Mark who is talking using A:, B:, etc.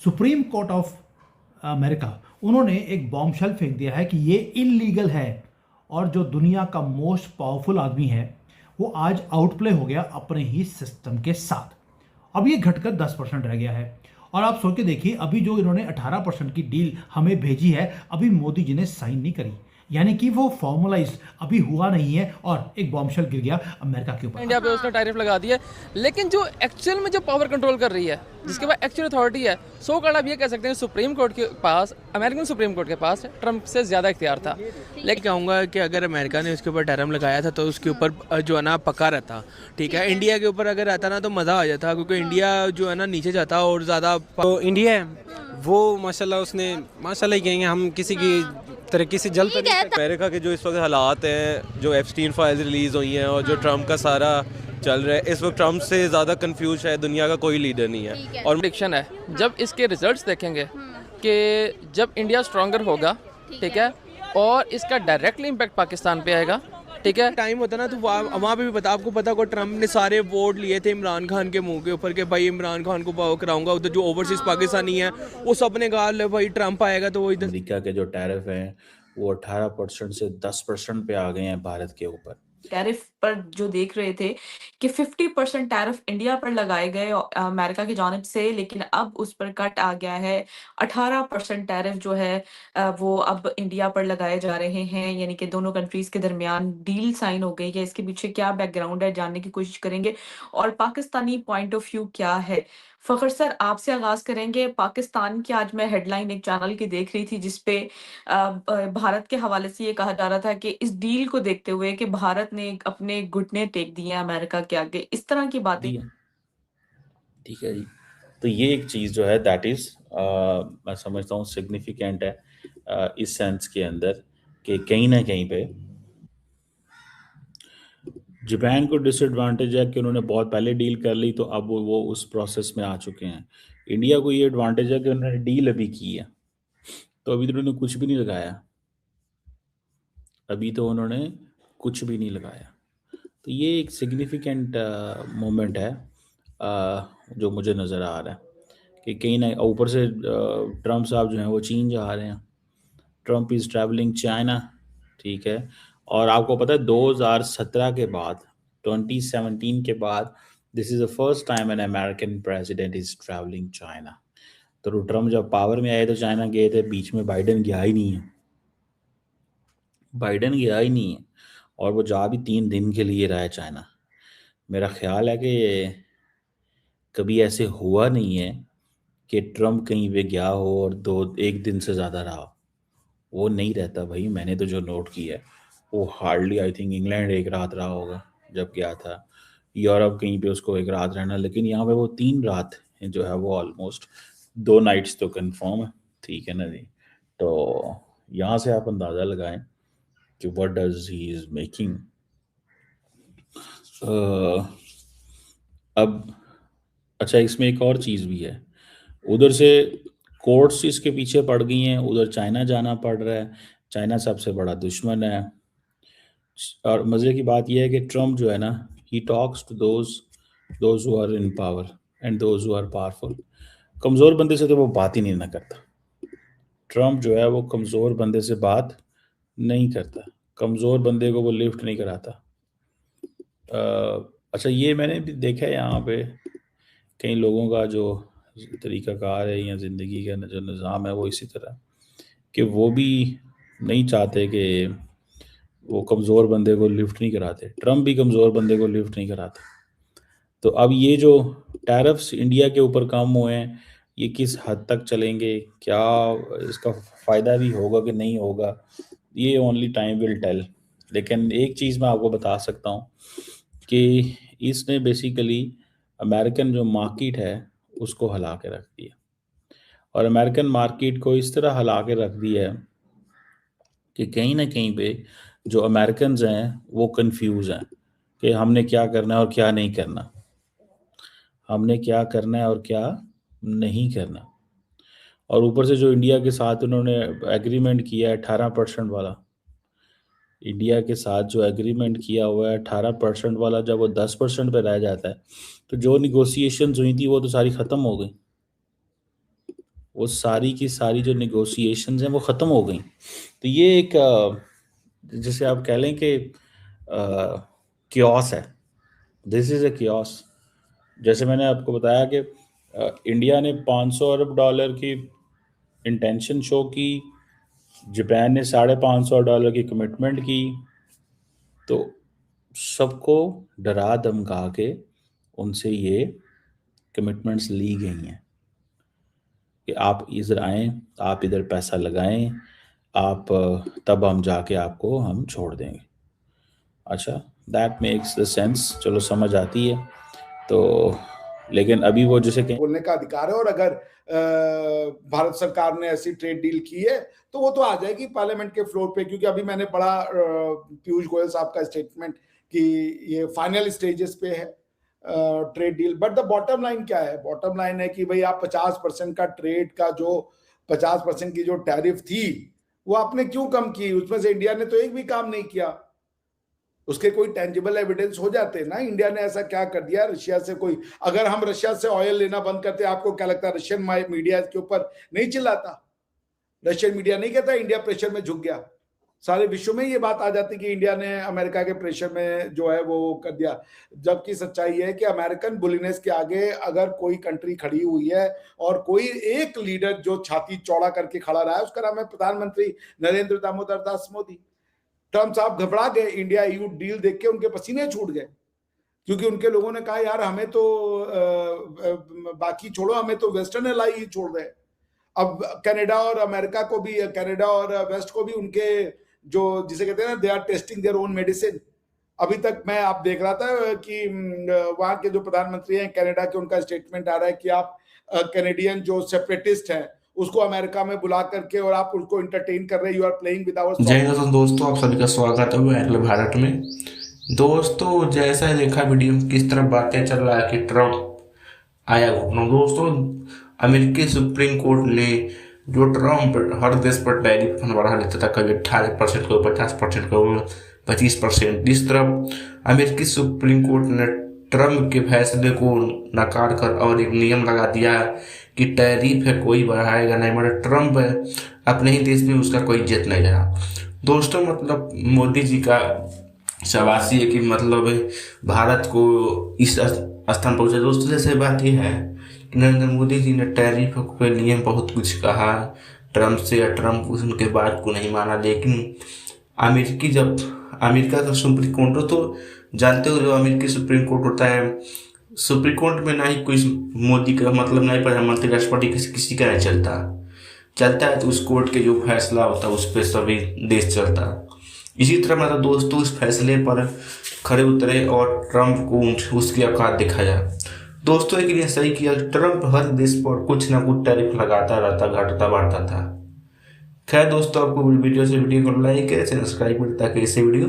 A: Supreme court of America, उन्होंने एक bombshell फेंक दिया है कि ये इलीगल है। और जो दुनिया का मोस्ट पावरफुल आदमी है वो आज आउटप्ले हो गया अपने ही सिस्टम के साथ। अब ये घटकर 10% रह गया है। और आप सोच के देखिए, अभी जो इन्होंने 18% की डील हमें भेजी है, अभी मोदी जी ने साइन नहीं करी, यानी कि वो फॉर्मुलाइज अभी हुआ नहीं है और एक बॉम्बशेल गिर गया अमेरिका के ऊपर।
B: इंडिया पे उसने टैरिफ लगा दिया, लेकिन जो एक्चुअल में जो पावर कंट्रोल कर रही है, जिसके पास एक्चुअल अथॉरिटी है, सो कॉल्ड आप ये कह सकते हैं सुप्रीम कोर्ट के पास, अमेरिकन सुप्रीम कोर्ट के पास ट्रंप से ज़्यादा इख्तियार था।
C: लेकिन कहूँगा कि अगर अमेरिका ने उसके ऊपर टैरिफ लगाया था तो उसके ऊपर जो है ना पक्का रहता, ठीक है। इंडिया के ऊपर अगर रहता ना तो मज़ा आ जाता, क्योंकि इंडिया जो है ना नीचे जाता और ज़्यादा। तो इंडिया है वो माशाल्लाह, उसने माशाल्लाह ही कहेंगे हम, किसी की तरक्की से जल्द तक।
D: अमेरिका के जो इस वक्त हालात हैं, जो एप्स्टीन फाइल्स रिलीज़ हुई हैं और जो ट्रंप का सारा चल रहा है, इस वक्त ट्रंप से ज़्यादा कंफ्यूज है दुनिया का कोई लीडर नहीं है।
B: और प्रेडिक्शन है, जब इसके रिजल्ट्स देखेंगे कि जब इंडिया स्ट्रॉन्गर होगा, ठीक है, और इसका डायरेक्टली इम्पैक्ट पाकिस्तान पे आएगा, ठीक है।
C: टाइम होता ना तो वहाँ पे भी पता, आपको पता को ट्रंप ने सारे वोट लिए थे इमरान खान के मुंह के ऊपर कि भाई इमरान खान को पावर कराऊंगा। उधर जो ओवरसीज पाकिस्तानी है वो सब ने कहा ले भाई ट्रंप आएगा तो वो इधर।
E: अमेरिका के जो टैरिफ हैं वो 18% से 10% पे आ गए हैं भारत के ऊपर।
F: टैरिफ पर जो देख रहे थे कि 50% टैरिफ इंडिया पर लगाए गए अमेरिका की जानिब से, लेकिन अब उस पर कट आ गया है। 18% टैरिफ जो है वो अब इंडिया पर लगाए जा रहे हैं, यानी कि दोनों कंट्रीज के दरमियान डील साइन हो गई है। इसके पीछे क्या बैकग्राउंड है जानने की कोशिश करेंगे और पाकिस्तानी पॉइंट ऑफ व्यू क्या है। फखर सर, आपसे आगाज करेंगे। पाकिस्तान की आज मैं हेडलाइन एक चैनल की देख रही थी जिसपे भारत के हवाले से ये कहा जा रहा था कि इस डील को देखते हुए कि भारत ने अपने घुटने टेक दिए हैं अमेरिका के आगे, इस तरह की बातें।
E: ठीक है जी, तो ये एक चीज़ जो है दैट इज़ मैं समझता हूँ सिग्निफिकेंट है इस सेंस के अंदर कि कहीं ना कहीं पे जापान को डिसएडवांटेज है कि उन्होंने बहुत पहले डील कर ली, तो अब वो उस प्रोसेस में आ चुके हैं। इंडिया को ये एडवांटेज है कि उन्होंने डील अभी की है, तो अभी तो उन्होंने कुछ भी नहीं लगाया, अभी तो उन्होंने कुछ भी नहीं लगाया। तो ये एक सिग्निफिकेंट मोमेंट है जो मुझे नज़र आ रहा है कि कहीं ना ऊपर से ट्रम्प साहब जो हैं वो चीन जा रहे हैं। ट्रम्प इज़ ट्रैवलिंग चाइना, ठीक है। और आपको पता है 2017 के बाद, 2017 के बाद, this is the first time an American president is travelling China. तो ट्रम्प जब पावर में आए तो चाइना गए थे, बीच में बाइडन गया ही नहीं है, बाइडन गया ही नहीं है, और वो जा भी 3 दिन के लिए रहा है चाइना। मेरा ख्याल है कि कभी ऐसे हुआ नहीं है कि ट्रम्प कहीं पे गया हो और 1 दिन से ज़्यादा रहा। वो नहीं रहता भाई, मैंने तो जो नोट किया है वो हार्डली, आई थिंक इंग्लैंड 1 रात रहा होगा जब गया था, यूरोप कहीं पे उसको 1 रात रहना, लेकिन यहाँ पे वो 3 रात जो है वो ऑलमोस्ट 2 नाइट्स तो कंफर्म है, ठीक है ना जी। तो यहाँ से आप अंदाज़ा लगाएं कि what does he is making. अब अच्छा, इसमें एक और चीज़ भी है, उधर से कोर्ट्स इसके पीछे पड़ गई हैं, उधर चाइना जाना पड़ रहा है, चाइना सबसे बड़ा दुश्मन है। और मज़े की बात यह है कि ट्रम्प जो है ना, he talks to those who are in power and those who are powerful. कमज़ोर बंदे से तो वो बात ही नहीं ना करता। ट्रम्प जो है वो कमज़ोर बंदे से बात नहीं करता, कमज़ोर बंदे को वो लिफ्ट नहीं कराता। अच्छा, ये मैंने भी देखा है यहाँ पे कई लोगों का जो तरीक़ाकार है या ज़िंदगी का जो निज़ाम है वो इसी तरह कि वो भी नहीं चाहते कि वो कमज़ोर बंदे को लिफ्ट नहीं कराते। ट्रम्प भी कमज़ोर बंदे को लिफ्ट नहीं कराता। तो अब ये जो टैरिफ्स इंडिया के ऊपर कम हुए हैं, ये किस हद तक चलेंगे, क्या इसका फ़ायदा भी होगा कि नहीं होगा, ये ओनली टाइम विल टेल। लेकिन एक चीज़ मैं आपको बता सकता हूँ कि इसने बेसिकली अमेरिकन जो मार्केट है उसको हिला के रख दिया, और अमेरिकन मार्केट को इस तरह हिला के रख दिया है कि कहीं ना कहीं पे जो अमेरिकन्स हैं वो कंफ्यूज हैं कि हमने क्या करना है और क्या नहीं करना, हमने क्या करना है और क्या नहीं करना। और ऊपर से जो इंडिया के साथ उन्होंने एग्रीमेंट किया है 18% वाला, इंडिया के साथ जो एग्रीमेंट किया हुआ है 18% वाला, जब वो 10% पे रह जाता है तो जो निगोशिएशंस हुई थी वो तो सारी ख़त्म हो गई। वो सारी की सारी जो नेगोशिएशंस हैं वो ख़त्म हो गई। तो ये एक जैसे आप कह लें कि क्योस है, दिस इज़ अ क्योस। जैसे मैंने आपको बताया कि इंडिया ने 500 अरब डॉलर की इंटेंशन शो की, जापान ने $550 की कमिटमेंट की, तो सबको डरा धमका के उनसे ये कमिटमेंट्स ली गई हैं कि आप इधर आएँ, आप इधर पैसा लगाएं, आप तब हम जाके आपको हम छोड़ देंगे। अच्छा, दैट मेक्स द सेंस, चलो समझ आती है। तो लेकिन अभी वो जैसे
G: बोलने का अधिकार है, और अगर भारत सरकार ने ऐसी ट्रेड डील की है तो वो तो आ जाएगी पार्लियामेंट के फ्लोर पे, क्योंकि अभी मैंने पढ़ा पीयूष गोयल साहब का स्टेटमेंट कि ये फाइनल स्टेजेस पे है trade deal. But the bottom line क्या है? बॉटम लाइन है कि भाई आप 50% का ट्रेड का जो 50% की जो टैरिफ थी वो आपने क्यों कम की? उसमें से इंडिया ने तो एक भी काम नहीं किया। उसके कोई टेंजिबल एविडेंस हो जाते ना, इंडिया ने ऐसा क्या कर दिया रशिया से? कोई अगर हम रशिया से ऑयल लेना बंद करते, आपको क्या लगता है रशियन मीडिया इसके ऊपर नहीं चिल्लाता? रशियन मीडिया नहीं कहता इंडिया प्रेशर में झुक गया? सारे विश्व में ये बात आ जाती कि इंडिया ने अमेरिका के प्रेशर में जो है वो कर दिया। जबकि सच्चाई है कि अमेरिकन बुलिनेस के आगे अगर कोई कंट्री खड़ी हुई है और कोई एक लीडर जो छाती चौड़ा करके खड़ा रहा है, उसका नाम है प्रधानमंत्री नरेंद्र दामोदर दास मोदी। ट्रम्प साहब घबरा गए, इंडिया ईयू डील देख के उनके पसीने छूट गए, क्योंकि उनके लोगों ने कहा यार हमें तो बाकी छोड़ो, हमें तो वेस्टर्न एलाई ही छोड़ दे। अब कनाडा और अमेरिका को भी, कनाडा और वेस्ट को भी उनके जो जिसे कहते हैं ना, they are testing their own medicine. अभी तक मैं आप देख रहा था कि वहां के जो प्रधानमंत्री हैं कनाडा के, उनका स्टेटमेंट आ रहा है कि आप कैनेडियन जो सेपरेटिस्ट हैं उसको अमेरिका में बुला करके और आप उसको इंटरटेन कर रहे हैं, you are playing with our.
H: जय हिंद दोस्तों, आप सभी का स्वागत है अखिल भारत में। दोस्तों जैसा देखा वीडियो किस तरह बातें चल रहा है कि ट्रम्प आया घुटनों। दोस्तों अमेरिकी सुप्रीम कोर्ट ने जो ट्रम्प हर देश पर टैरिफ बढ़ा लेता था, कभी 18% को 50% को 25%, इस तरह अमेरिकी सुप्रीम कोर्ट ने ट्रम्प के फैसले को नकार कर और एक नियम लगा दिया कि टैरिफ है कोई बढ़ाएगा नहीं, मतलब ट्रम्प अपने ही देश में उसका कोई इज्जत नहीं रहा। दोस्तों मतलब मोदी जी का शाबाशी है कि मतलब भारत को इस स्थान पहुंचा। दोस्तों जैसे बात यह है कि नरेंद्र मोदी जी ने टैरिफ के लिए बहुत कुछ कहा ट्रम्प से, या ट्रम्प उनके बात को नहीं माना। लेकिन अमेरिका का सुप्रीम कोर्ट, तो जानते हो जो अमेरिकी सुप्रीम कोर्ट होता है, सुप्रीम कोर्ट में ना ही कोई मोदी का मतलब ना ही प्रधानमंत्री राष्ट्रपति किसी का नहीं चलता है, तो उस कोर्ट के जो फैसला होता है उस पर सभी देश चलता है। इसी तरह मतलब दोस्तों उस फैसले पर खड़े उतरे और ट्रम्प को उसकी औकात दिखाया। दोस्तों एक ने सही किया, ट्रम्प हर देश पर कुछ ना कुछ टैरिफ लगाता रहता, घटता बढ़ता था। खैर दोस्तों, आपको वीडियो को लाइक करें, सब्सक्राइब करें ताकि ऐसे वीडियो